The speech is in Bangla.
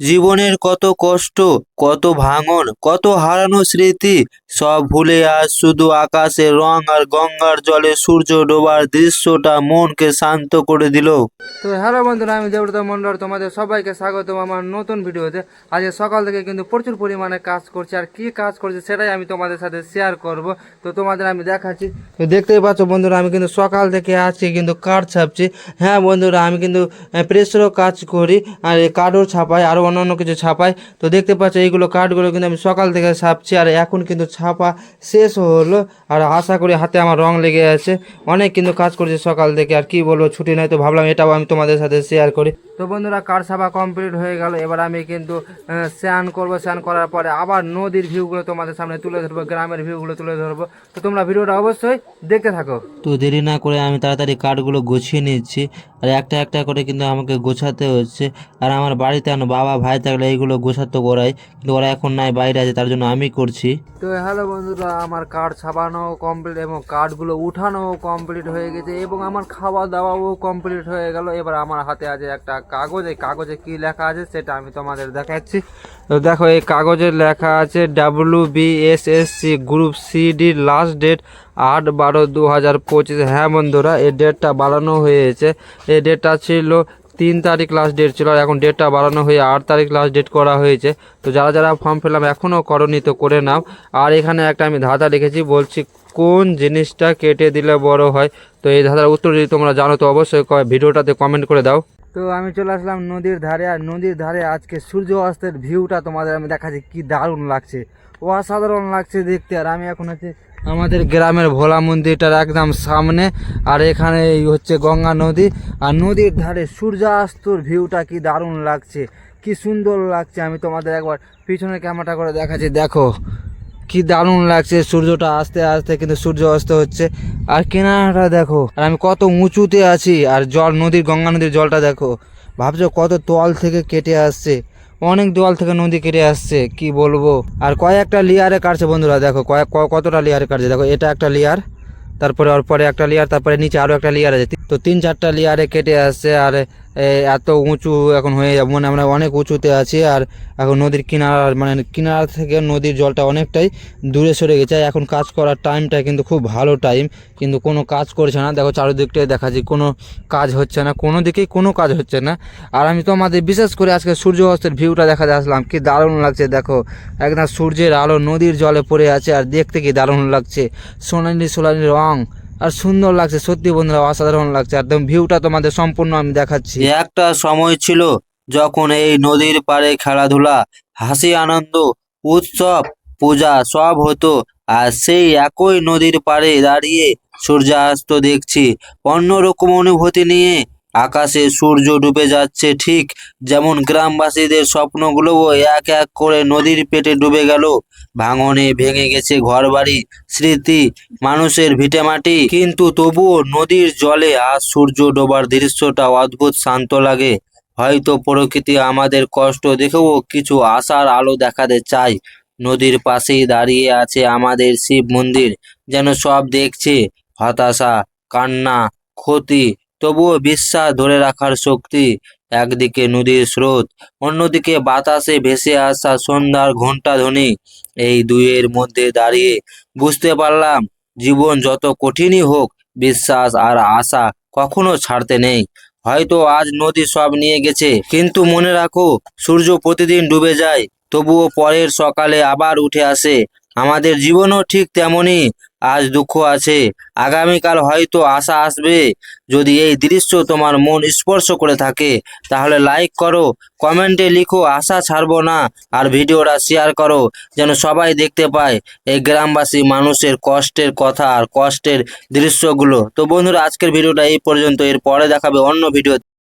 জীবনের কত কষ্ট, কত ভাঙন, কত হারানো স্মৃতি সব ভুলে আজ শুধু আকাশের রং আর গঙ্গার জলে সূর্য ডোবার দৃশ্যটা মনকে শান্ত করে দিল। তো হ্যালো বন্ধুরা, আমি দেবব্রত মন্ডল, তোমাদের সবাইকে স্বাগতম আমার নতুন ভিডিওতে। আজকে সকাল থেকে কিন্তু প্রচুর পরিমাণে কাজ করছি, আর কি কাজ করছি সেটাই আমি তোমাদের সাথে শেয়ার করব। তো তোমাদের আমি দেখাচ্ছি। তো দেখতেই পাচ্ছ বন্ধুরা, আমি কিন্তু সকাল থেকে আছি কিন্তু কাঠ ছাপছি। হ্যাঁ বন্ধুরা, আমি কিন্তু প্রেসেরও কাজ করি, আর এই কাঠও ছাপাই, আরও অন্যান্য কিছু ছাপাই। তো দেখতে পাচ্ছ এইগুলো কাঠগুলো কিন্তু আমি সকাল থেকে ছাপছি, আর এখন কিন্তু ছাপা শেষ হলো। আর আশা করি হাতে আমার রং লেগে আছে। অনেক কিন্তু কাজ করছি সকাল থেকে, আর কি বলবো, ছুটি নাই, তো ভাবলাম এটাও আমি তোমাদের সাথে শেয়ার করি। তো বন্ধুরা, কাঠ ছাপা কমপ্লিট হয়ে গেল। এবার আমি কিন্তু স্নান করবো। স্নান করার পরে আবার নদীর ভিউগুলো তোমাদের সামনে তুলে ধরবো, গ্রামের ভিউগুলো তুলে ধরবো। তো তোমরা ভিডিওটা অবশ্যই দেখতে থাকো। তো দেরি না করে আমি তাড়াতাড়ি কাঠগুলো গুছিয়ে নিচ্ছি, আর একটা একটা করে কিন্তু আমাকে গোছাতে হচ্ছে। আর আমার বাড়িতে বাবা ভাই থাকলে এইগুলো গোছাতো ওরাই, কিন্তু ওরা এখন নাই, বাইরে আছে, তার জন্য আমি করছি। তো হ্যালো বন্ধুরা, আমার কাঠ ছাপানো কমপ্লিট এবং কাঠগুলো উঠানো কমপ্লিট হয়ে গেছে, এবং আমার খাওয়া দাওয়াও কমপ্লিট হয়ে গেল। এবার আমার হাতে আছে একটা কাগজ। এই কাগজে কি লেখা আছে সেটা আমি তোমাদের দেখাচ্ছি। তো দেখো, এই কাগজে লেখা আছে WBSSC group CD last date 8/12/2025। হ্যাঁ বন্ধুরা, এই ডেটটা বাড়ানো হয়েছে। এই ডেটটা ছিল 3 তারিখ লাস্ট ডেট ছিল, আর এখন ডেটটা বাড়ানো হয়ে 8 তারিখ লাস্ট ডেট করা হয়েছে। তো যারা যারা ফর্ম ফিল আপ এখনও করনি তো করে নাও। আর এখানে একটা আমি ধাঁধা লিখেছি, বলছি কোন জিনিসটা কেটে দিলে বড় হয়। তো এই ধাঁধার উত্তর যদি তোমরা জানো তো অবশ্যই ভিডিওটাতে কমেন্ট করে দাও। তো আমি চলে আসলাম নদীর ধারে, আর নদীর ধারে আজকে সূর্য অস্তের ভিউটা তোমাদের আমি দেখাচ্ছি। কি দারুণ লাগছে, অসাধারণ লাগছে দেখতে। আর আমি এখন হচ্ছে আমাদের গ্রামের ভোলা মন্দিরটার একদম সামনে, আর এখানে এই হচ্ছে গঙ্গা নদী, আর নদীর ধারে সূর্যাস্তর ভিউটা কি দারুণ লাগছে, কি সুন্দর লাগছে। আমি তোমাদের একবার পিছনে ক্যামেরাটা করে দেখাচ্ছি, দেখো কি দারুণ লাগছে। সূর্যটা আস্তে আস্তে কিন্তু সূর্য অস্ত হচ্ছে, আর কিনারাটা দেখো, আর আমি কত উঁচুতে আছি, আর জল, নদীর গঙ্গা নদীর জলটা দেখো, ভাবছো কত তল থেকে কেটে আসছে, অনেক দোয়াল থেকে নদী কেটে আসছে, কি বলবো। আর কয়েকটা লেয়ারে কাটছে বন্ধুরা, দেখো কতটা লেয়ারে কাটছে। দেখো, এটা একটা লেয়ার, তারপরে ওর পরে একটা লেয়ার, তারপরে নিচে আরও একটা লেয়ার আছে। তো 3-4টা লেয়ারে কেটে আসছে। আর এত উঁচু এখন হয়ে যাবে, মানে আমরা অনেক উঁচুতে আছি। আর এখন নদীর কিনারা, মানে কিনারা থেকে নদীর জলটা অনেকটাই দূরে সরে গেছে। এখন কাজ করার টাইমটা কিন্তু খুব ভালো টাইম, কিন্তু কোনো কাজ করছে না। দেখো চারিদিকটাই দেখাচ্ছি, কোনো কাজ হচ্ছে না, কোনো দিকেই কোনো কাজ হচ্ছে না। আর আমি তোমাদের বিশেষ করে আজকে সূর্য অস্তের ভিউটা দেখাতে আসলাম। কি দারুণ লাগছে দেখো, একদম সূর্যের আলো নদীর জলে পড়ে আছে, আর দেখতে কি দারুণ লাগছে, সোনালি সোনালি রং, আর সুন্দর লাগছে সত্যি বন্ধুরা, অসাধারণ লাগছে। একদম ভিউটা তোমাদের সম্পূর্ণ আমি দেখাচ্ছি। একটা সময় ছিল যখন এই নদীর পাড়ে খেলাধুলা, হাসি আনন্দ, উৎসব, পূজা সব হতো। আর সেই একই নদীর পাড়ে দাঁড়িয়ে সূর্যাস্ত দেখছি অন্যরকম অনুভূতি নিয়ে। আকাশে সূর্য ডুবে যাচ্ছে, ঠিক যেমন গ্রামবাসীদের স্বপ্নগুলোও এক এক করে নদীর পেটে ডুবে গেল। ভাঙনে ভেঙে গেছে ঘরবাড়ি, স্মৃতি, মানুষের ভিটেমাটি, কিন্তু তবুও নদীর জলে আজ সূর্য ডোবার দৃশ্যটা অদ্ভুত শান্ত লাগে। হয়তো প্রকৃতি আমাদের কষ্ট দেখেও কিছু আশার আলো দেখাতে চায়। নদীর পাশেই দাঁড়িয়ে আছে আমাদের শিব মন্দির, যেন সব দেখছে, হতাশা, কান্না, ক্ষতি, তবুও বিশ্বাস ধরে রাখার শক্তি। একদিকে নদীর স্রোত, অন্যদিকে বাতাসে ভেসে আসা সন্ধ্যার ঘণ্টা ধ্বনি। এই দুইয়ের মধ্যে দাঁড়িয়ে বুঝতে পারলাম, জীবন যত কঠিনই হোক, বিশ্বাস আর আশা কখনো ছাড়তে নেই। হয়তো আজ নদী সব নিয়ে গেছে, কিন্তু মনে রাখো, সূর্য প্রতিদিন ডুবে যায়, তবুও পরের সকালে আবার উঠে আসে। আমাদের জীবনও ঠিক তেমনই, আজ দুঃখ আছে, আগামীকাল হয়তো আশা আসবে। যদি এই দৃশ্য তোমার মন স্পর্শ করে থাকে, তাহলে লাইক করো, কমেন্টে লিখো আশা ছাড়বো না, আর ভিডিওটা শেয়ার করো, যেন সবাই দেখতে পায় এই গ্রামবাসী মানুষের কষ্টের কথা আর কষ্টের দৃশ্যগুলো। তো বন্ধুরা, আজকের ভিডিওটা এই পর্যন্ত, এর পরে দেখাবে অন্য ভিডিও।